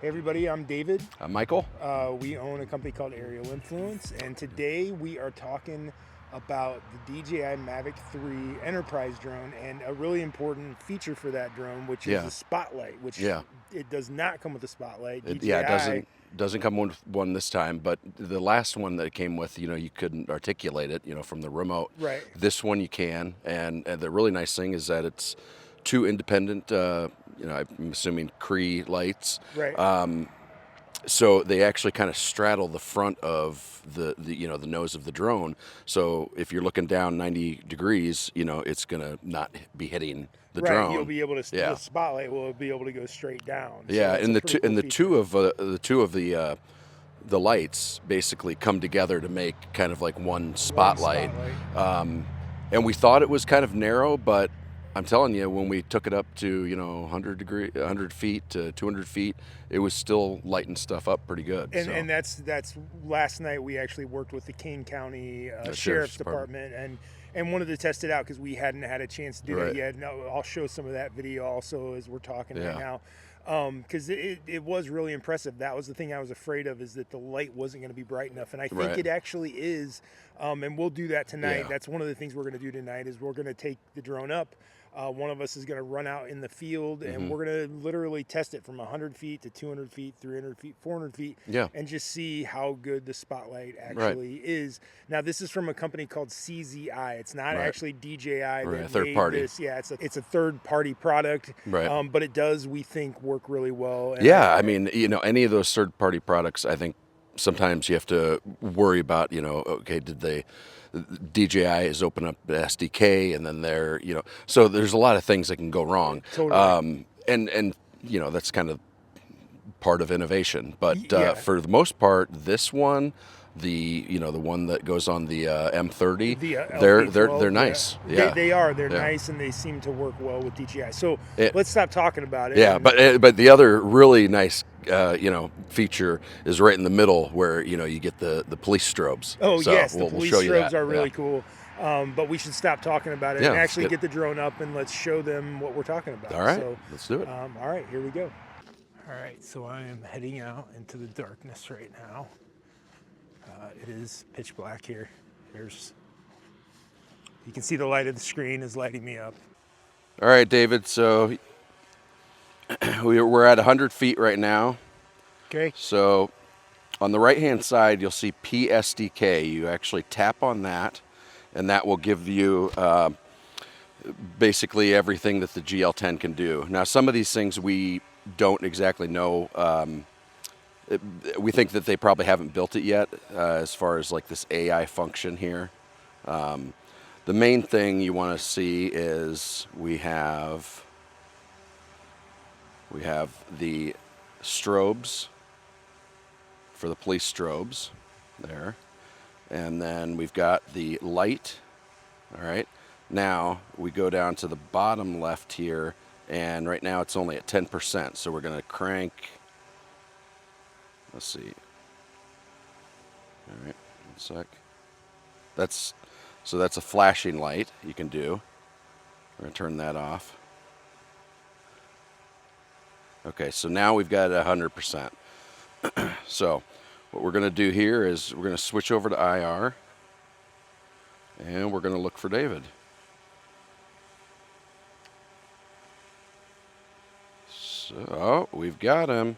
Hey everybody, I'm David. Michael? We own a company called Aerial Influence, and today we are talking about the DJI Mavic 3 Enterprise drone and a really important feature for that drone, which is Yeah, the spotlight, which yeah. it does not come with a spotlight. Yeah, it DJI, doesn't come with one this time, but the last one that it came with, you couldn't articulate it, from the remote. right, This one you can, and the really nice thing is that it's two independent, I'm assuming Cree lights. right, So they actually kind of straddle the front of the nose of the drone. So if you're looking down 90 degrees, it's gonna not be hitting the right. You'll drone. be able to, the Yeah. spotlight will be able to go straight down. So Yeah, that's a and pretty cool the feature. two of the lights basically come together to make kind of like one One spotlight. spotlight. And we thought it was kind of narrow, but I'm telling you, when we took it up to 100 feet to 200 feet, it was still lighting stuff up pretty good. And So and that's last night we actually worked with the Kane County the Sheriff's Department and wanted to test it out because we hadn't had a chance to do Right. that yet. No, I'll show some of that video also as we're talking right Yeah. now, because it was really impressive. That was the thing I was afraid of, is that the light wasn't going to be bright enough, and I think Right. it actually is. And we'll do that tonight. Yeah. That's one of the things we're going to do tonight is we're going to take the drone up. One of us is going to run out in the field, and Mm-hmm. we're going to literally test it from 100 feet to 200 feet, 300 feet, 400 feet, Yeah. and just see how good the spotlight actually is. Now, this is from a company called CZI. It's not Right. actually DJI Right, that a third made party. this. Yeah, it's a third party product, Right. but it does, we think, work really well. And Yeah, I mean, any of those third party products, I think sometimes you have to worry about, okay, did they, DJI is open up the SDK and then so there's a lot of things that can go wrong. Totally. And that's kind of part of innovation. But Yeah. for the most part, this one, the one that goes on the M30, The they're LP12, nice. yeah. Yeah, They are. They're Yeah. nice, and they seem to work well with DJI. So It- let's stop talking about it. Yeah, and- but the other really nice feature is right in the middle where you get the police strobes. Oh So yes, the we'll police show you strobes that. are really Yeah. cool. But we should stop talking about it Yeah, and let's actually get the drone up and let's show them what we're talking about. All right, So, let's do it. all right, here we go. All right, so I am heading out into the darkness right now. It is pitch black here. You can see the light of the screen is lighting me up. All right, David. So we're at 100 feet right now. Okay. So on the right-hand side, you'll see PSDK. You actually tap on that, and that will give you basically everything that the GL-10 can do. Now, some of these things we don't exactly know. We think that they probably haven't built it yet, as far as like this AI function here. The main thing you want to see is we have the strobes for the police strobes there, and then we've got the light. All right, now we go down to the bottom left here, and right now it's only at 10%, so we're going to crank. Let's see. All right, 1 sec. That's a flashing light you can do. We're going to turn that off. Okay, so now we've got 100%. So what we're going to do here is we're going to switch over to IR, and we're going to look for David. So we've got him.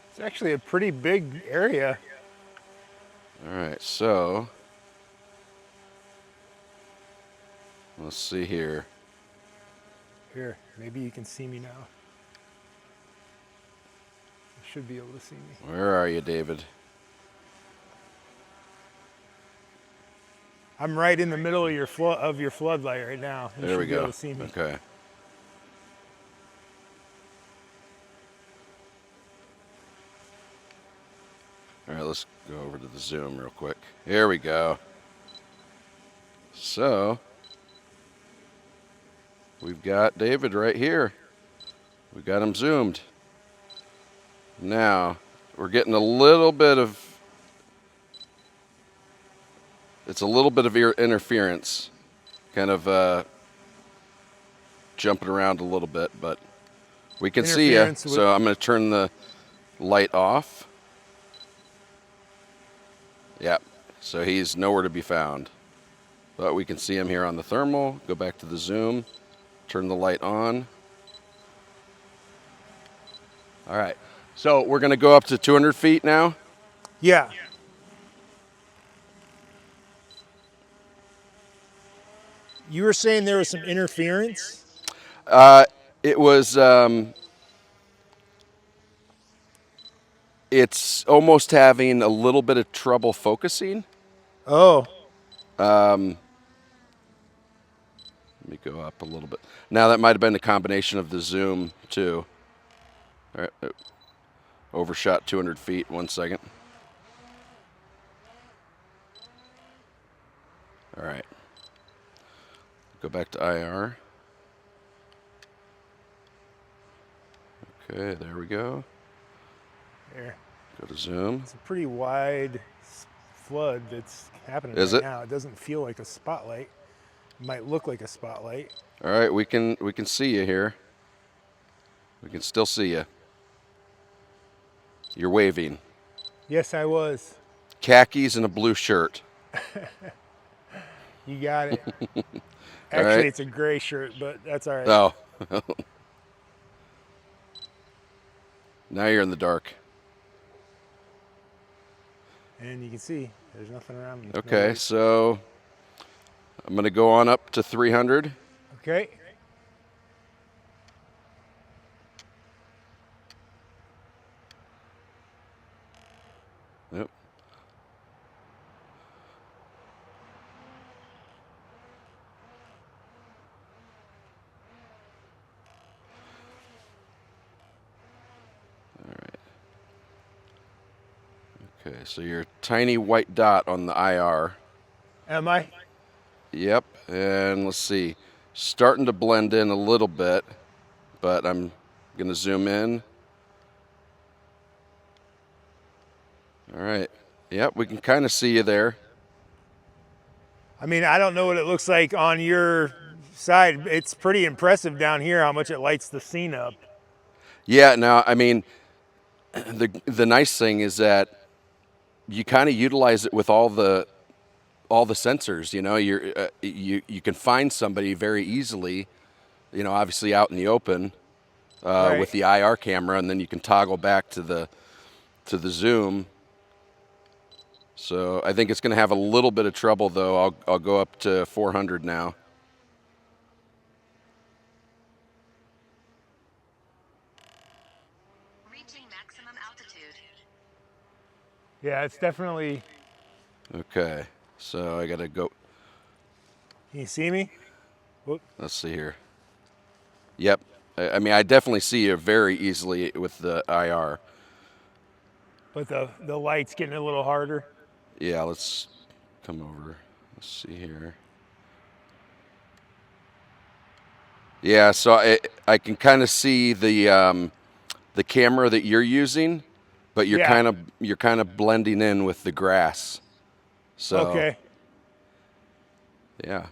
It's actually a pretty big area. All right, so let's see here. Here, maybe you can see me now. You should be able to see me. Where are you, David? I'm right in the middle of your floodlight right now. You There we should be able go. to see me. Okay. All right, let's go over to the zoom real quick. Here we go. So we've got David right here. We've got him zoomed. Now we're getting a little bit of interference, kind of jumping around a little bit, but We can see you. interference with. So I'm going to turn the light off. Yep. So he's nowhere to be found. But we can see him here on the thermal. Go back to the zoom. Turn the light on. All right. So we're going to go up to 200 feet now. Yeah. You were saying there was some interference? It was, it's almost having a little bit of trouble focusing. Oh. Let me go up a little bit. Now that might have been a combination of the zoom too. All right. Overshot 200 feet. 1 second. All right. Go back to IR. Okay, there we go. There. Go to zoom. It's a pretty wide flood that's happening Is right it? now. It doesn't feel like a spotlight. It might look like a spotlight. All right, we can see you here. We can still see you. You're waving. Yes, I was. Khakis and a blue shirt. You got it. All Actually, right. it's a gray shirt, but that's all right. Oh. Now you're in the dark. And you can see there's nothing around me. No Okay, lights. so I'm going to go on up to 300. Okay. Yep. All right. Okay, so you're a tiny white dot on the IR. Am I? Yep, and let's see. Starting to blend in a little bit, but I'm going to zoom in. All right. Yep, we can kind of see you there. I mean, I don't know what it looks like on your side. It's pretty impressive down here how much it lights the scene up. Yeah, now, I mean, the nice thing is that you kind of utilize it with all the sensors. You know, you can find somebody very easily. You know, obviously out in the open Right. with the IR camera, and then you can toggle back to the zoom. So I think it's going to have a little bit of trouble, though. I'll go up to 400 now. Reaching maximum altitude. Yeah, it's definitely. Okay, so I got to go. Can you see me? Whoop. Let's see here. Yep. I mean, I definitely see you very easily with the IR. But the light's getting a little harder. Yeah, let's come over. Let's see here. Yeah, so I can kind of see the camera that you're using, but you're Yeah. kind of blending in with the grass. So Okay. yeah.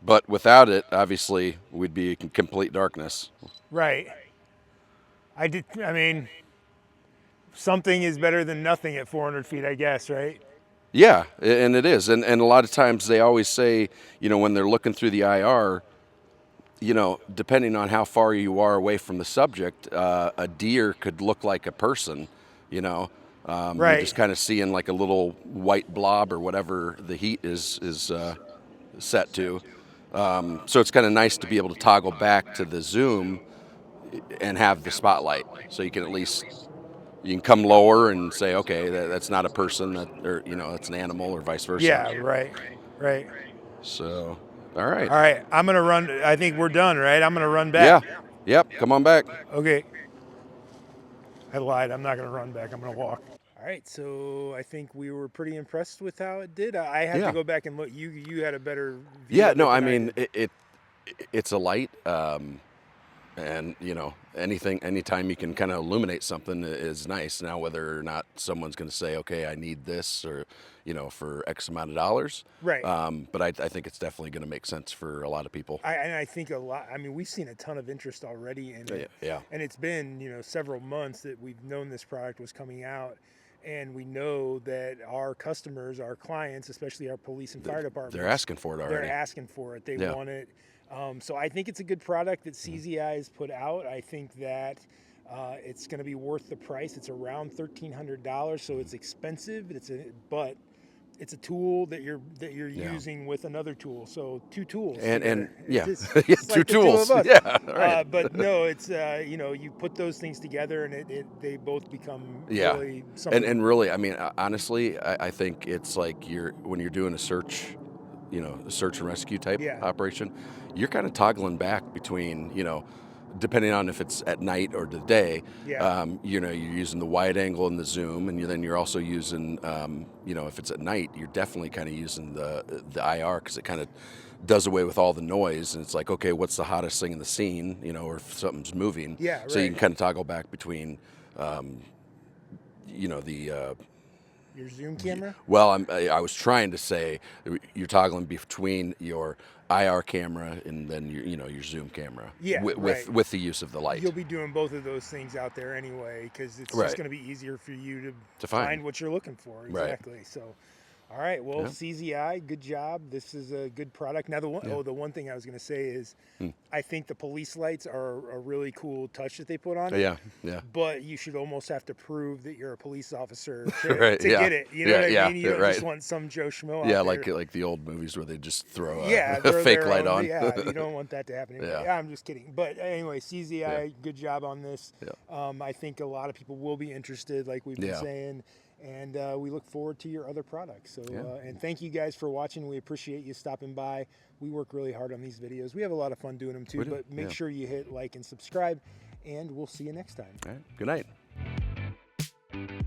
But without it, obviously, we'd be in complete darkness. Right. I mean, something is better than nothing at 400 feet, I guess, right? Yeah, and it is. And a lot of times they always say, you know, when they're looking through the IR, you know, depending on how far you are away from the subject, a deer could look like a person, you know. You're Right. just kind of seeing like a little white blob or whatever the heat is set to. So it's kind of nice to be able to toggle back to the zoom and have the spotlight, so you can at least you can come lower and say, okay, that's not a person, or you know, that's an animal, or vice versa. Yeah, right. Right. So, all right. All right. I'm going to run. I think we're done, right? I'm going to run back. Yeah. Yep. Come on back. Okay. I lied. I'm not going to run back. I'm going to walk. All right. So I think we were pretty impressed with how it did. I have Yeah. to go back and look. You had a better view. Yeah. of No, it I than mean did. it's a light. And anytime you can kind of illuminate something is nice. Now, whether or not someone's going to say, okay, I need this, or for X amount of dollars, Right. but I think it's definitely going to make sense for a lot of people. I think a lot. I mean, we've seen a ton of interest already in it. Yeah. And it's been several months that we've known this product was coming out, and we know that our customers, our clients, especially our police and fire departments, They're asking for it already. They're asking for it. They Yeah. want it. So I think it's a good product that CZI has put out. I think that it's going to be worth the price. It's around $1,300, so it's expensive. But it's a tool that you're Yeah. using with another tool. So two tools. And yeah, It's yeah, like two the two tools. of us. Yeah, right. But no, it's you put those things together and they both become Yeah. really something. And really, I mean, honestly, I think it's like when you're doing a search, a search and rescue type Yeah. operation, you're kind of toggling back between, depending on if it's at night or the day. Yeah. You're using the wide angle and the zoom, and then you're also using, if it's at night, you're definitely kind of using the IR, because it kind of does away with all the noise, and it's like, okay, what's the hottest thing in the scene, or if something's moving. Yeah, So you right. can kind of toggle back between, Your Zoom camera? well, I was trying to say you're toggling between your IR camera and then your zoom camera. Yeah, right. with the use of the light. You'll be doing both of those things out there anyway, because it's Right. just going to be easier for you To find find. what you're looking for. Right. Exactly. So, all right. Well, Yeah. CZI, good job. This is a good product. Now, the one thing I was going to say is, I think the police lights are a really cool touch that they put on it. Yeah. But you should almost have to prove that you're a police officer to, Right, to yeah. get it. You know Yeah, what I yeah, mean? You don't right. just want some Joe Schmo out Yeah, there. like the old movies where they just throw a, Yeah, a they're fake their light own- on. Yeah, you don't want that to happen. Anyway. Yeah. Yeah, I'm just kidding. But anyway, CZI, good job on this. Yeah. I think a lot of people will be interested, like we've been Yeah. saying, and we look forward to your other products. So, Yeah. and thank you guys for watching. We appreciate you stopping by. We work really hard on these videos. We have a lot of fun doing them too. We do, But make yeah. sure you hit like and subscribe, and we'll see you next time. All right. Good night.